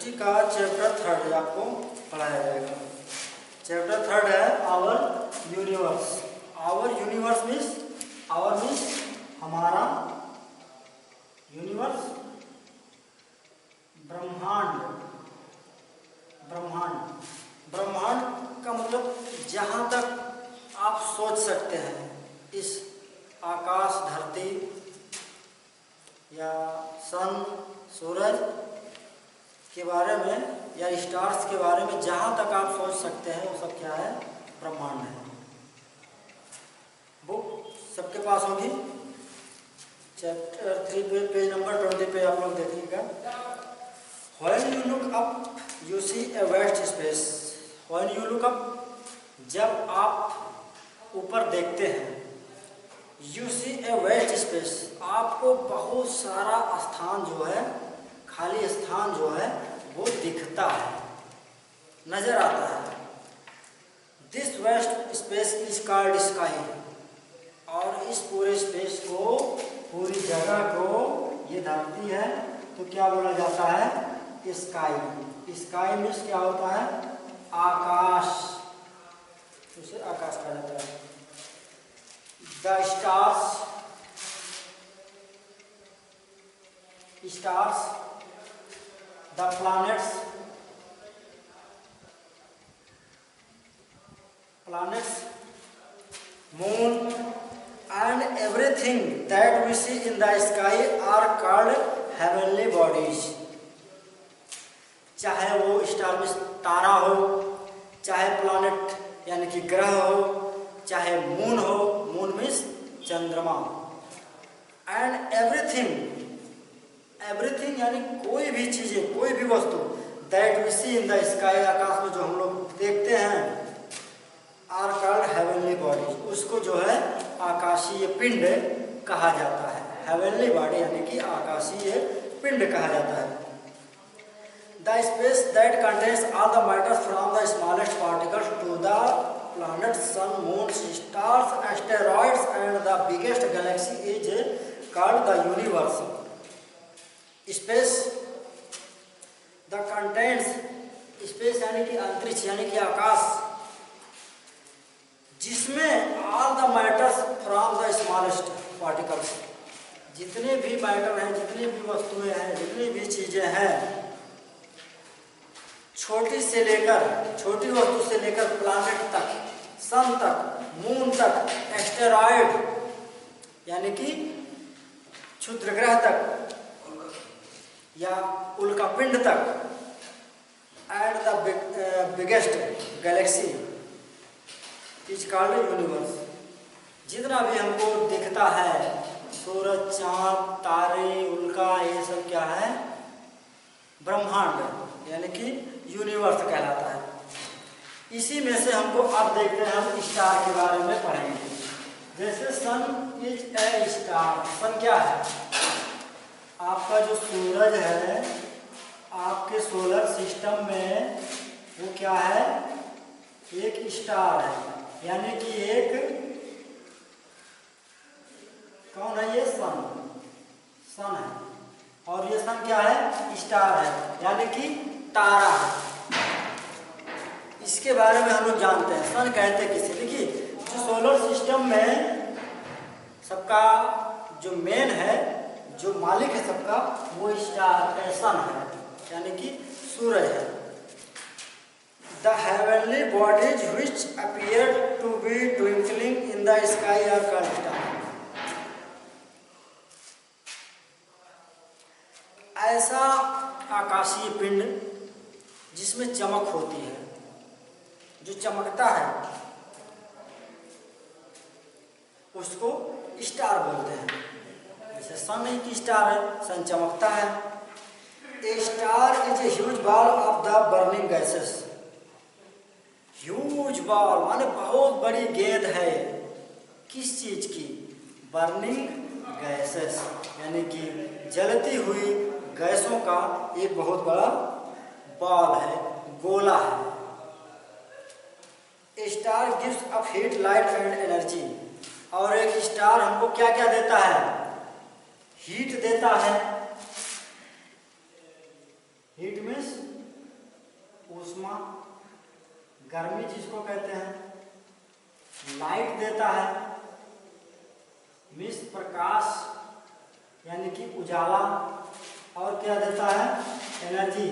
उसी का चैप्टर 3 आपको पढ़ाया जाएगा। चैप्टर 3 है our universe. Our universe means हमारा, यूनिवर्स ब्रह्मांड। ब्रह्मांड का मतलब जहाँ तक आप सोच सकते हैं, इस आकाश, धरती या सन, सूरज के बारे में या स्टार्स के बारे में जहाँ तक आप सोच सकते हैं वो सब क्या है? ब्रह्मांड है। बुक सबके पास होगी, चैप्टर 3 पे पेज नंबर 20 पे आप लोग देखिएगा। When you look up, you see a vast space. When you look up, जब आप ऊपर देखते हैं, you see a vast space, आपको बहुत सारा स्थान जो है, खाली स्थान जो है वो दिखता है, नजर आता है। This vast space is called sky. और इस पूरे स्पेस को, पूरी जगह को, ये धरती है तो क्या बोला जाता है? स्काई। स्काई मीन्स क्या होता है? आकाश, उसे आकाश कहा जाता है। The stars, the planets, moon and everything that we see in the sky are called heavenly bodies. चाहे वो स्टार में तारा हो, चाहे प्लैनेट यानी कि ग्रह हो, चाहे मून हो, मून मीन्स चंद्रमा, एंड एवरीथिंग यानी कोई भी चीजें, कोई भी वस्तु, that we see in the sky, आकाश में जो हम लोग देखते हैं, आर कॉल्ड हेवनली बॉडीज, उसको जो है आकाशीय पिंड कहा जाता है। हेवनली बॉडी यानी कि आकाशीय पिंड कहा जाता है। The space that contains all the matter from the smallest particles to the planets, sun, moons, stars, asteroids and the biggest galaxy is called the universe. Space, the contains, space यानी कि अंतरिक्ष यानी कि आकाश, जिसमें all the matters from the smallest particles, जितने भी matter हैं, जितनी भी वस्तुएं हैं, जितनी भी चीजें हैं, छोटी वस्तु से लेकर प्लैनेट तक, सन तक, मून तक, एस्टेरॉयड यानी कि क्षुद्रग्रह तक या उल्कापिंड तक, and the biggest Galaxy is called universe. जितना भी हमको दिखता है, सूरज, चांद, तारे, उल्का, ये सब क्या है? ब्रह्मांड यानी कि यूनिवर्स कहलाता है। इसी में से हमको अब देखते हैं, हम स्टार के बारे में पढ़ेंगे। जैसे सन इज ए स्टार। सन क्या है? आपका जो सूरज है, आपके सोलर सिस्टम में वो क्या है? एक स्टार है, यानी कि एक, कौन है ये? सन है। और ये सन क्या है? स्टार है, यानी कि तारा है। इसके बारे में हम लोग जानते हैं, सन कहते हैं किसे? देखिए, जो सोलर सिस्टम में सबका जो मेन है, जो मालिक है सबका, वो स्टार सन है, यानी कि सूरज है। The heavenly bodies which appear to be twinkling in the sky are called stars. ऐसा आकाशीय पिंड जिसमें चमक होती है, जो चमकता है, उसको स्टार बोलते हैं। जैसे सन एक स्टार है, सन चमकता है। A star is a huge ball of the burning gases. Huge ball माने बहुत बड़ी गेंद है, किस चीज की? बर्निंग गैसेस यानी कि जलती हुई गैसों का एक बहुत बड़ा बॉल है, गोला है। A star gives up heat, light and energy. और एक स्टार हमको क्या क्या देता है? हीट देता है। हीट मीन्स गर्मी जिसको कहते हैं, लाइट देता है, मीन्स प्रकाश यानी कि उजाला, और क्या देता है, एनर्जी,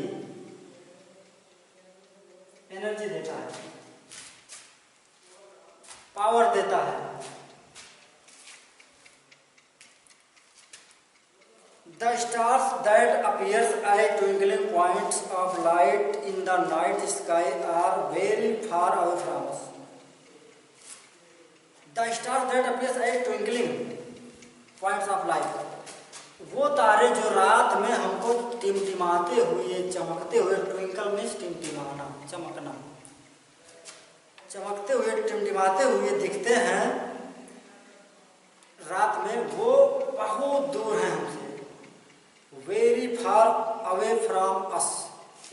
एनर्जी देता है, पावर देता है। The stars that appears as twinkling points of light in the night sky are very far away from us. The stars that appears as twinkling points of light, वो तारे जो रात में हमको टिमटिमाते हुए, चमकते हुए, ट्विंकल में टिमटिमाना, चमकना, चमकते हुए, टिमटिमाते हुए दिखते हैं रात में, वो बहुत दूर हैं हमसे, very far away from us,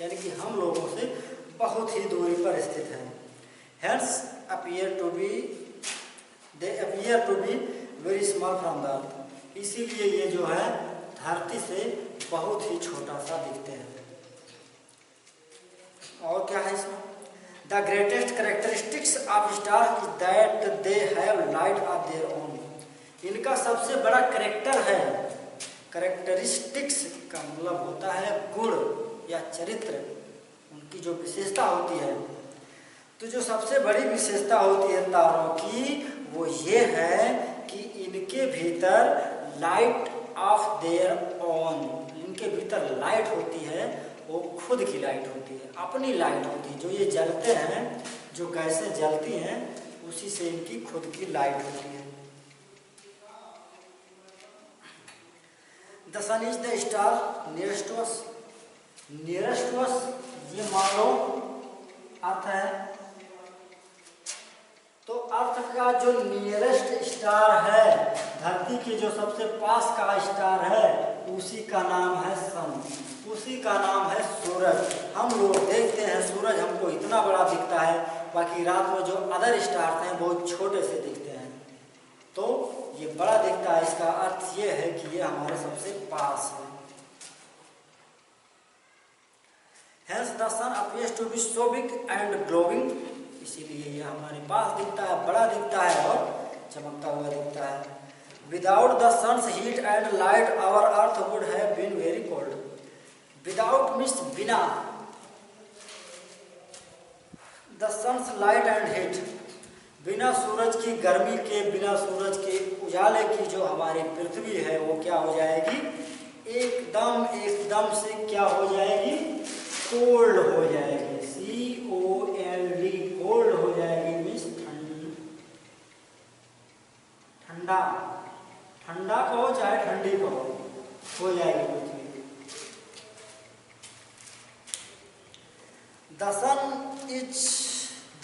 यानी कि हम लोगों से बहुत ही दूरी पर स्थित है। Hence appear to be, they appear to be very small from the earth, इसीलिए ये जो है धरती से बहुत ही छोटा सा दिखते हैं। और क्या है इसमें, the greatest characteristics of star is that they have light of their own, इनका सबसे बड़ा कैरेक्टर है, कैरेक्टरिस्टिक्स का मतलब होता है गुण या चरित्र, उनकी जो विशेषता होती है। तो जो सबसे बड़ी विशेषता होती है तारों की, वो ये है कि इनके भीतर लाइट ऑफ देयर ऑन, इनके भीतर लाइट होती है, वो खुद की लाइट होती है, अपनी लाइट होती है। जो ये जलते हैं, जो गैसें जलती हैं, उसी से इनकी खुद की लाइट होती है। The sun is the star nearest to us. Nearest to us ये मान लो अर्थ है, तो अर्थ का जो नियरेस्ट स्टार है, धरती के जो सबसे पास का स्टार है, उसी का नाम है सन, उसी का नाम है सूरज। हम लोग देखते हैं सूरज हमको इतना बड़ा दिखता है, बाकी रात में जो अदर स्टार्स हैं बहुत छोटे से दिखते हैं, तो ये बड़ा दिखता है। इसका अर्थ ये है कि ये हमारे सबसे पास है। Hence the sun appears to be so big and glowing, इसीलिए ये हमारे पास दिखता है, बड़ा दिखता है और चमकता हुआ दिखता है। Without the sun's heat and light, our earth would have been very cold. Without means बिना, the sun's light and heat, बिना सूरज की गर्मी के, बिना सूरज के उजाले की जो हमारी पृथ्वी है, वो क्या हो जाएगी, एकदम एकदम से क्या हो जाएगी, कोल्ड हो जाएगी, COLD, कोल्ड हो जाएगी, मीन्स ठंडा, ठंडा कहो चाहे ठंडी कहो, हो जाएगी पृथ्वी। The sun is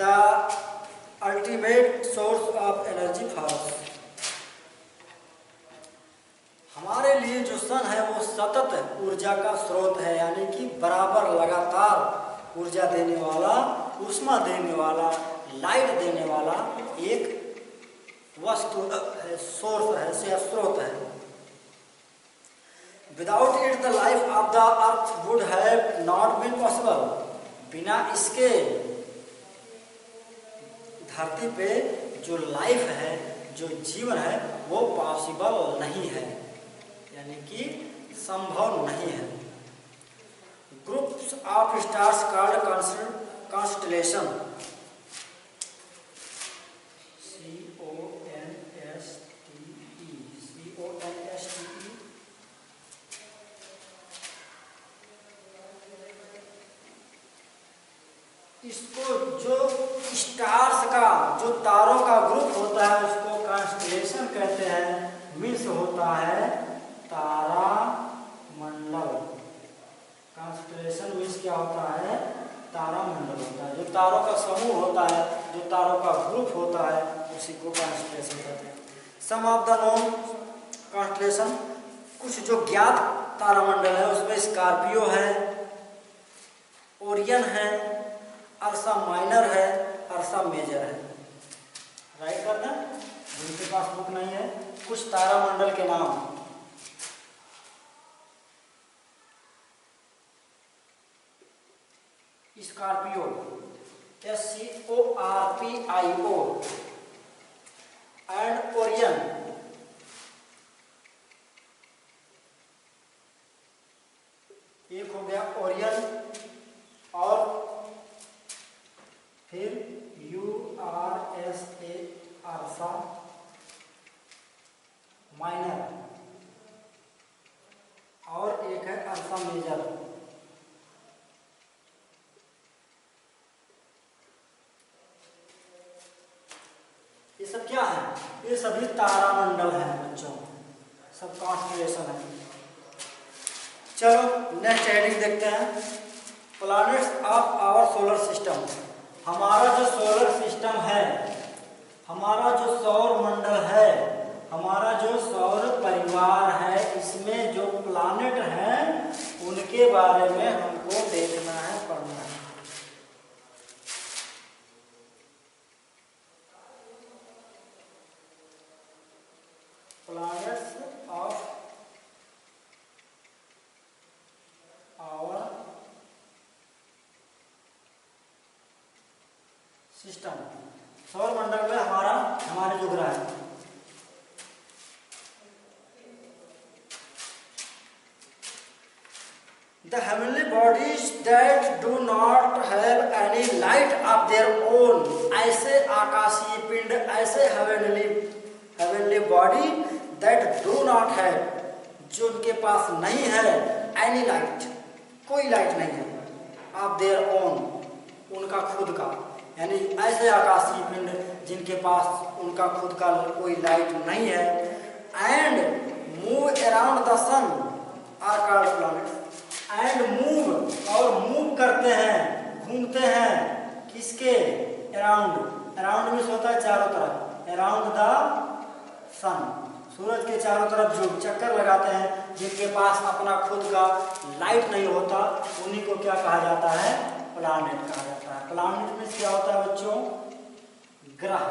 the ultimate source of energy for us, हमारे लिए जो सन है वो सतत ऊर्जा का स्रोत है, यानी कि बराबर लगातार ऊर्जा देने वाला, ऊष्मा देने वाला, लाइट देने वाला एक वस्तु है, सोर्स है या स्रोत है। Without it the life of the earth would have not been possible, बिना इसके धरती पे जो लाइफ है, जो जीवन है, वो पॉसिबल नहीं है, यानी कि संभव नहीं है। Groups of stars called constellation, CONSTE, इसको जो स्टार्स का, जो तारों का ग्रुप होता है, उसको कॉन्स्टलेशन कहते हैं। मीन्स होता है तारा मंडल। कॉन्स्टलेशन मीन्स क्या होता है, तारा मंडल होता है। जो तारों का समूह होता है, जो तारों का ग्रुप होता है, उसी को कॉन्स्टलेशन कहते हैं। सम ऑफ द नोन कॉन्स्टलेशन, कुछ जो ज्ञात तारामंडल है उसमें स्कॉर्पियो है, ओरियन है, अर्सा माइनर है, अर्सा मेजर है। राइट करना, जिनके पास बुक नहीं है, कुछ तारामंडल के नाम। Scorpio, SCORPIO and Orion. एक हो गया ओरियन और फिर URSA अर्सा माइनर और एक है अर्सा मेजर। ये सब क्या है? ये सभी तारामंडल हैं बच्चों, सब कॉन्स्टेलेशन है। चलो नेक्स्ट हेडिंग देखते हैं, planets of our solar system. हमारा जो सोलर सिस्टम है, हमारा जो सौर मंडल है, हमारा जो सौर परिवार है, इसमें जो प्लैनेट हैं उनके बारे में हमको देखना है, पढ़ना है। प्लैनेट्स ऑफ आवर सिस्टम, सौर मंडल में हमारे जो ग्रह हैं। The heavenly bodies that do not have any light of their own, ऐसे आकाशीय पिंड, ऐसे heavenly body that do not have, जो उनके पास नहीं है any light, कोई लाइट नहीं है, of their own, उनका खुद का, यानी ऐसे आकाशीय पिंड जिनके पास उनका खुद का कोई लाइट नहीं है, and move around the sun are called planets, and move, और मूव करते हैं, घूमते हैं किसके अराउंड, अराउंड में होता है चारों तरफ, अराउंड द सन, सूरज के चारों तरफ जो चक्कर लगाते हैं, जिनके पास अपना खुद का लाइट नहीं होता, उन्हीं को क्या कहा जाता है? प्लैनेट कहा जाता है। प्लैनेट में क्या होता है बच्चों? ग्रह।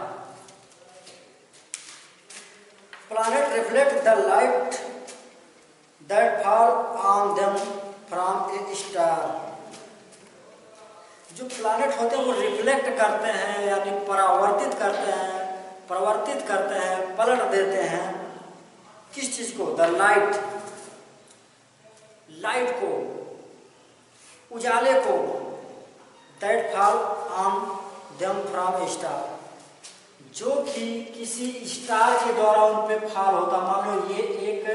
Planet reflect the light that fall on them from A star. जो प्लैनेट होते हैं वो रिफ्लेक्ट करते हैं, यानी परावर्तित करते हैं, पलट देते हैं किस चीज को? द लाइट को, उजाले को, that fall on them from A star, जो कि किसी स्टार के द्वारा उन पे फॉल होता। मान लो ये एक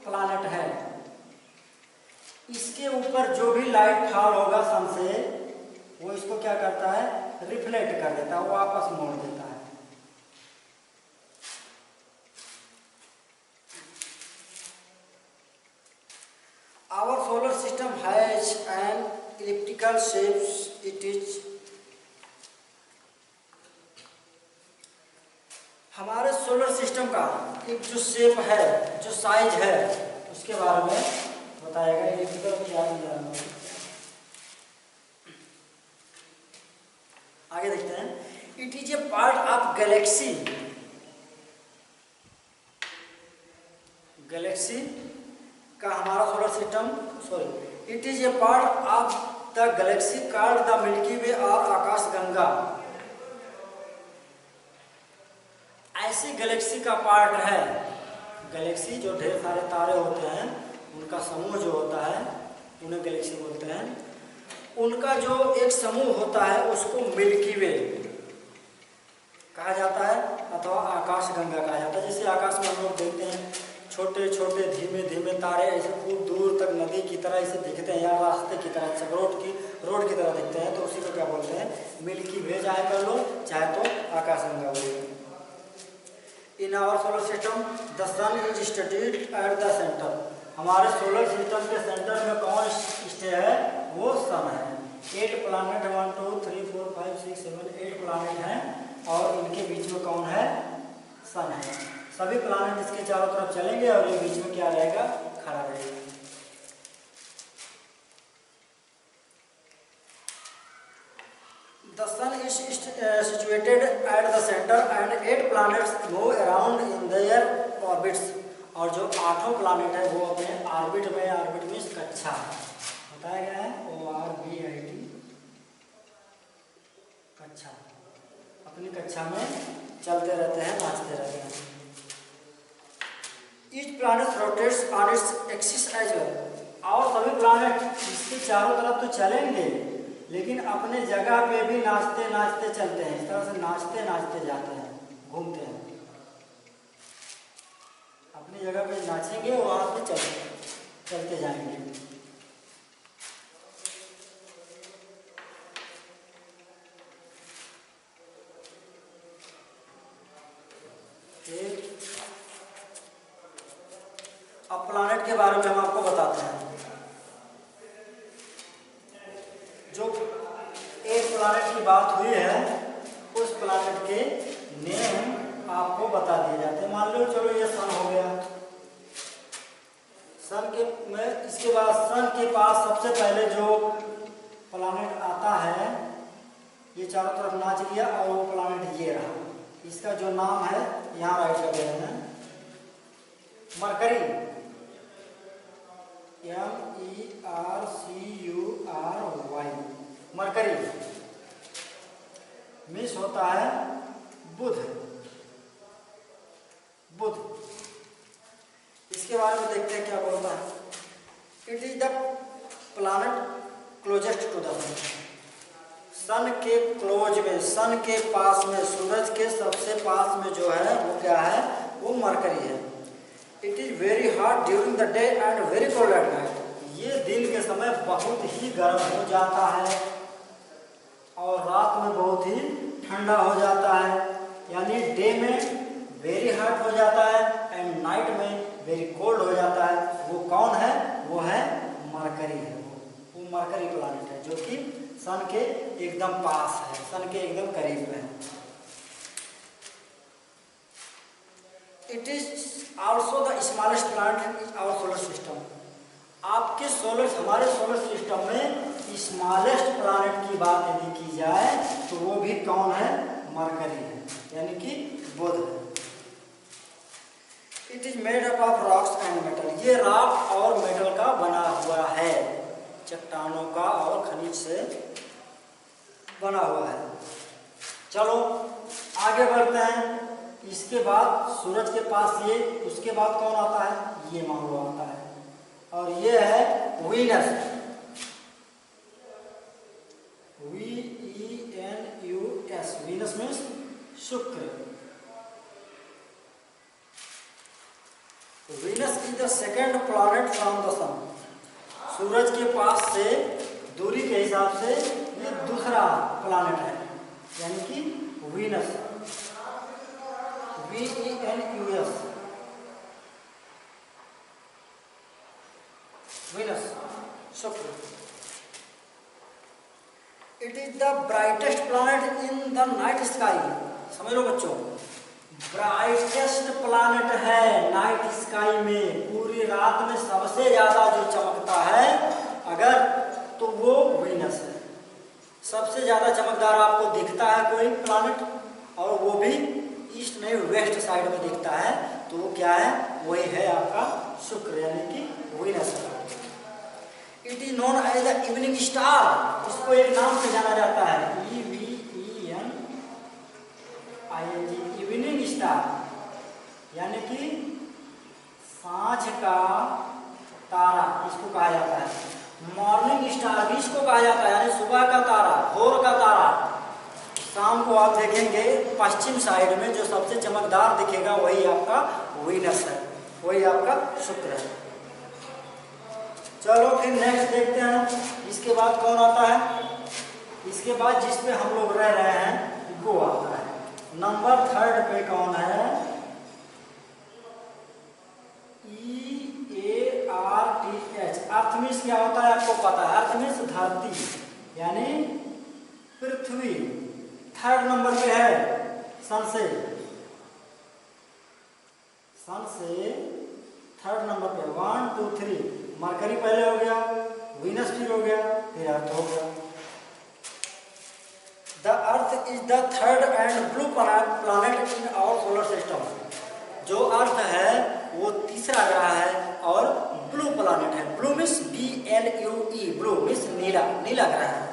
प्लैनेट है, इसके ऊपर जो भी लाइट फॉल होगा सन से, वो इसको क्या करता है? रिफ्लेक्ट कर देता है, वो वापस मोड़ देता है। Our solar system has an elliptical shape. It is, हमारे सोलर सिस्टम का एक जो शेप है, जो साइज है, उसके बारे में बताएगा। आगे देखते हैं। It is a part of galaxy का हमारा solar system, it is a part of the galaxy called the Milky Way और आकाश गंगा। ऐसी गैलेक्सी का पार्ट है, गैलेक्सी जो ढेर सारे तारे होते हैं उनका समूह जो होता है उन्हें गैलेक्सी बोलते हैं। उनका जो एक समूह होता है उसको मिल्की वे कहा जाता है अथवा आकाश गंगा कहा जाता है। जैसे आकाश में हम लोग देखते हैं छोटे छोटे धीमे धीमे तारे ऐसे खूब दूर तक नदी की तरह ऐसे दिखते हैं, या रास्ते की तरह, रोड की तरह दिखते हैं, तो उसी को क्या बोलते हैं? मिल्की वे चाहे कर लो, चाहे तो आकाश गंगा बोलो। In our solar system the sun is studied at the centre. हमारे सोलर सिस्टम के सेंटर में कौन स्टे है? वो सन है। 8 प्लैनेट 1 2 3 4 5 6 7 8 प्लैनेट हैं, और इनके बीच में कौन है? सन है। सभी प्लैनेट इसके चारों तरफ चलेंगे और ये बीच में क्या रहेगा? खड़ा रहेगा। The sun is situated at the center and 8 planets move around in their orbits। और जो 8 प्लैनेट है वो अपने ऑर्बिट में कक्षा बताया गया है, ORBIT, अच्छा, अपनी कक्षा में चलते रहते हैं, नाचते रहते हैं। Each planet rotates on its axis as well. और सभी प्लैनेट इसके चारों तरफ तो चलेंगे, लेकिन अपने जगह पे भी नाचते नाचते चलते हैं। इस तरह से नाचते नाचते जाते हैं, घूमते हैं। अपनी जगह पे नाचेंगे और वहाँ पे चलते जाएंगे। अब प्लैनेट के बारे में हम आपको बताते हैं। जो एक प्लैनेट की बात हुई है, उस प्लैनेट के नेम आपको बता दिए जाते हैं। मान लो चलो ये सन हो गया। सन के में इसके बाद सन के पास सबसे पहले जो प्लैनेट आता है, ये चारों तरफ नाच लिया और वो प्लैनेट ये रहा। इसका जो नाम है यहाँ राइट कर रहे हैं, मरकरी। MERCURY, mercury. मिस होता है बुध। बुध, इसके बारे में देखते हैं क्या बोलता है। It is the planet closest to the sun. Sun के क्लोज में, सन के पास में, सूरज के सबसे पास में जो है वो क्या है, वो मरकरी है। It is very hot during the day and very cold at night. ये दिन के समय बहुत ही गर्म हो जाता है और रात में बहुत ही ठंडा हो जाता है। यानी डे में वेरी हॉट हो जाता है एंड नाइट में वेरी कोल्ड हो जाता है। वो कौन है, वो है मरकरी है। वो मरकरी प्लैनेट है जो कि सन के एकदम पास है, सन के एकदम करीब है। It is also the smallest planet in our solar system. आपके हमारे सोलर सिस्टम में स्मॉलेस्ट प्लैनेट की बात यदि की जाए तो वो भी कौन है, मरकरी है, यानी कि बुध है। It is made up of rocks and metal. ये रॉक और मेटल का बना हुआ है, चट्टानों का और खनिज से बना हुआ है। चलो आगे बढ़ते हैं। इसके बाद सूरज के पास ये, उसके बाद कौन आता है, ये मान लो आता है, और ये है वीनस। VENUS, वीनस मीन्स शुक्र। Venus is the second planet from the sun. सूरज के पास से दूरी के हिसाब से ये दूसरा प्लैनेट है, यानी कि वीनस। VENUS, वीनस, शुक्र। It is the brightest planet in the night sky. समझ लो बच्चों, ब्राइटेस्ट प्लैनेट है नाइट स्काई में। पूरी रात में सबसे ज्यादा जो चमकता है अगर, तो वो वीनस है। सबसे ज्यादा चमकदार आपको दिखता है कोई प्लैनेट, और वो भी ईस्ट नहीं वेस्ट साइड में दिखता है, तो वो क्या है, वही है आपका शुक्र, यानी कि Venus. It is known as the evening star. इसको एक नाम से जाना जाता है, EVENING, इवनिंग स्टार, यानी कि सांझ का तारा इसको कहा जाता है। मॉर्निंग स्टार भी इसको कहा जाता है, यानी सुबह का तारा, भोर का तारा। शाम को आप देखेंगे पश्चिम साइड में जो सबसे चमकदार दिखेगा वही आपका वीनस है, वही आपका शुक्र है। चलो फिर नेक्स्ट देखते हैं। इसके बाद कौन आता है, इसके बाद जिस पे हम लोग रह रहे हैं वो आता है। नंबर 3 पे कौन है, EARTH। अर्थ मीन्स क्या होता है आपको पता है, अर्थ मीन्स धरती, यानी पृथ्वी। 3rd नंबर पे है सन से 3rd नंबर पे 1 2 3। मरकरी पहले हो गया, वीनस फिर हो गया, फिर अर्थ हो गया। The earth is the 3rd and blue planet in our solar system. जो अर्थ है वो तीसरा ग्रह है और ब्लू प्लैनेट है। Blue means BLUE, blue means नीला, नीला ग्रह है।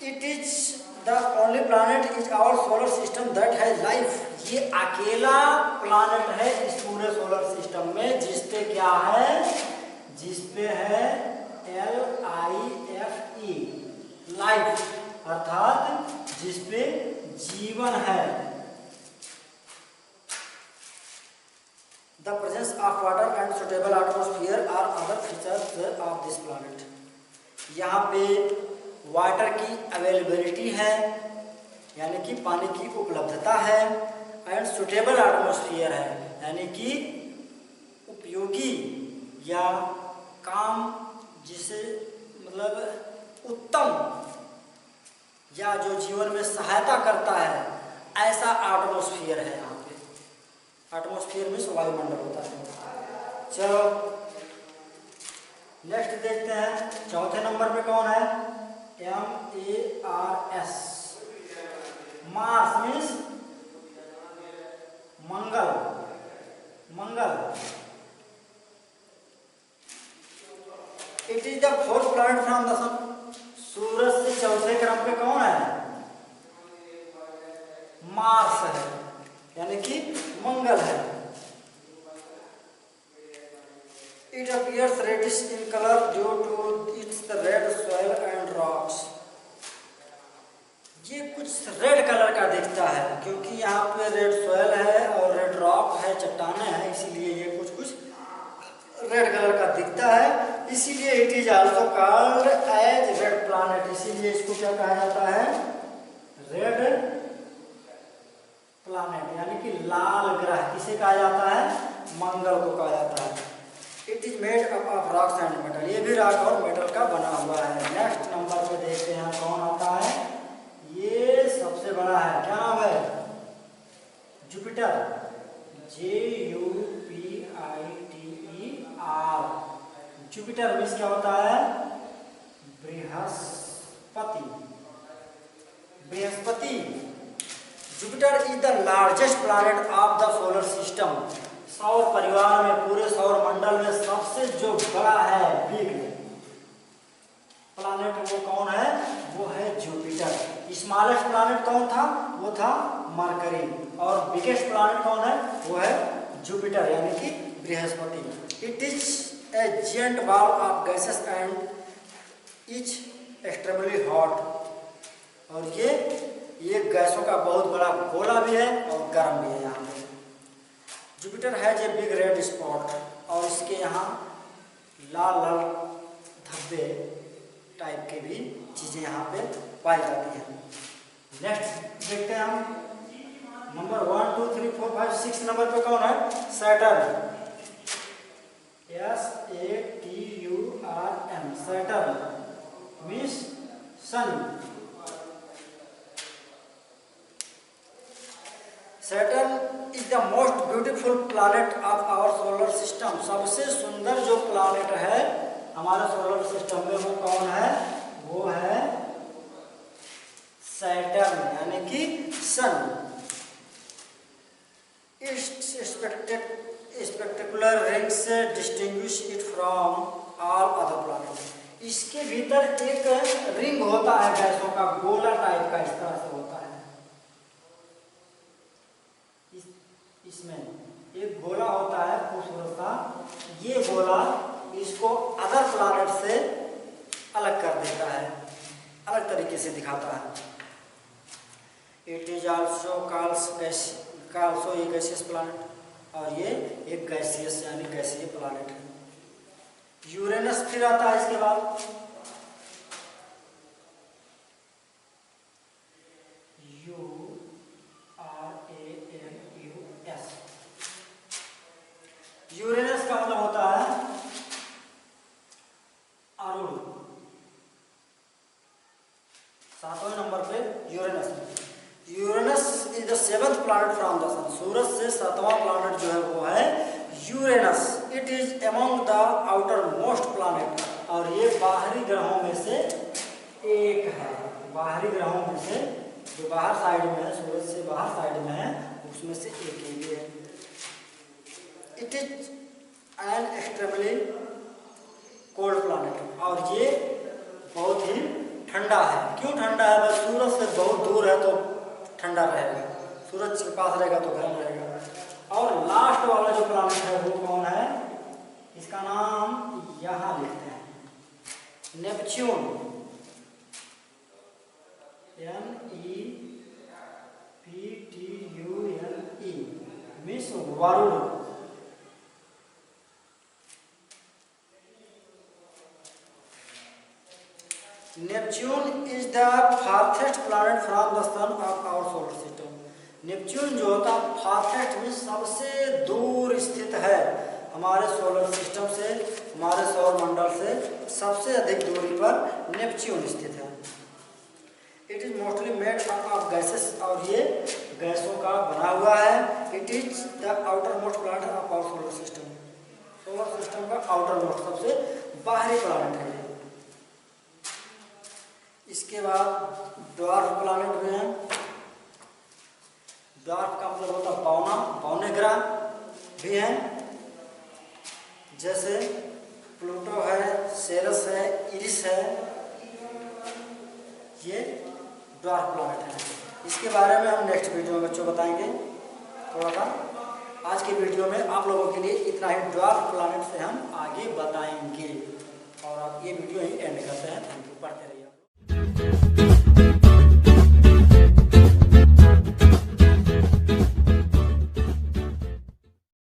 It is the only planet is our solar system that has life. ये अकेला प्लानट है इस पूरे सोलर सिस्टम में जिसपे क्या है, जिसपे है LIFE लाइफ, अर्थात जिसपे जीवन है। The presence of water and suitable atmosphere are other features of this planet. यहाँ पे वाटर की अवेलेबिलिटी है, यानी कि पानी की उपलब्धता है, एंड सुटेबल एटमॉस्फेयर है, यानी कि उपयोगी या काम जिसे मतलब उत्तम या जो जीवन में सहायता करता है ऐसा एटमॉस्फेयर है। यहाँ पे एटमॉस्फेयर में वायुमंडल होता है। चलो नेक्स्ट देखते हैं, चौथे नंबर पे कौन है, MARS। मार्स मीन्स मंगल, मंगल। It is the fourth planet from the sun. सूरज से चौथे क्रम पे कौन है, मार्स है, यानी कि मंगल है। It appears reddish in color due to its red soil and rocks। ये कुछ रेड कलर का दिखता है क्योंकि यहाँ पे रेड सॉइल है और रेड रॉक है, चट्टानें हैं, इसीलिए ये कुछ रेड कलर का दिखता है। इसीलिए it is also called as red planet. इसीलिए इसको क्या कहा जाता है, रेड प्लैनेट, यानी कि लाल ग्रह। किसे कहा जाता है, मंगल को कहा जाता है। It is made up of rocks and metal. ये भी रॉक और मेटल का बना हुआ है। नेक्स्ट नंबर पे देखते हैं कौन आता है, ये सबसे बड़ा है, क्या नाम है, जुपिटर, JUPITER। जुपिटर मीन्स क्या होता है, Brihaspati, Brihaspati. Jupiter is the largest planet of the solar system. सौर परिवार में, पूरे सौर मंडल में सबसे जो बड़ा है, बिग प्लैनेट, वो कौन है, वो है जुपिटर। स्मॉलेस्ट प्लैनेट कौन था, वो था मरकरी, और बिगेस्ट प्लैनेट कौन है, वो है जुपिटर, यानी कि Brihaspati. It is A giant ball of gases and is extremely hot. और ये गैसों का बहुत बड़ा गोला भी है और गर्म भी है। यहाँ पे Jupiter has a big red spot, और इसके यहाँ लाल लाल धब्बे टाइप के भी चीज़ें यहाँ पे पाई जाती हैं। नेक्स्ट देखते हैं हम, नंबर 1 2 3 4 5 6 नंबर पे कौन है, Saturn, SATURN, Saturn means sun. Saturn is the most beautiful planet of our solar system. सबसे सुंदर जो प्लैनेट है हमारे सोलर सिस्टम में, वो कौन है, वो है सैटर्न, यानी कि सन। स्पेक्टेकुलर रिंग से distinguish it from all other planet. इसके भीतर एक रिंग होता है गैसों का, गोला टाइप का, इस तरह से होता है। इसमें एक गोला होता है खूबसूरत सा, ये गोला इसको अदर प्लैनेट से अलग कर देता है, अलग तरीके से दिखाता है। It is also called a gaseous planet, और ये एक गैसियस यानी गैसीय प्लैनेट है। यूरेनस फिर आता है इसके बाद, यूरेनस का मतलब होता है अरुण। 7वें नंबर पे Uranus. Uranus is the 7th planet from the sun. सूरज से 7वां प्लैनेट जो है वो है Uranus. It is among the outer most planet, और ये बाहरी ग्रहों में से एक है। बाहरी ग्रहों में से जो बाहर साइड में है, सूरज से बाहर साइड में है, उसमें से एक ही है। It is an extremely cold planet, और ये बहुत ही ठंडा है। क्यों ठंडा है? बस सूरज से बहुत दूर है तो ठंडा रहेगा, सूरज के पास रहेगा तो गर्म रहेगा। और लास्ट वाला जो प्लैनेट है वो कौन है? इसका नाम यहाँ लिखते हैं, Neptune, NEPTUNE, means Varun. Neptune is the farthest planet from the son of our solar system. Neptune जो होता है फार्थेस्ट मीन्स सबसे दूर स्थित है हमारे सोलर सिस्टम से, हमारे सौर मंडल से सबसे अधिक दूरी पर नेपच्यून स्थित है। It is mostly made up of gases, और ये गैसों का बना हुआ है। It is the outer most planet of our solar system. Solar system का आउटर मोस्ट सबसे बाहरी प्लैनेट है। इसके बाद ड्वार्फ प्लैनेट भी हैं। ड्वार्फ का मतलब होता है पौना, पौने ग्रह भी हैं, जैसे प्लूटो है, सेरस है, इरिस है, ये ड्वार्फ प्लैनेट है। इसके बारे में हम नेक्स्ट वीडियो में बच्चों बताएंगे थोड़ा सा। आज के वीडियो में आप लोगों के लिए इतना ही। ड्वार्फ प्लैनेट से हम आगे बताएंगे, और आप ये वीडियो ही एंड करते हैं। थैंक यू, पढ़ते रहिए।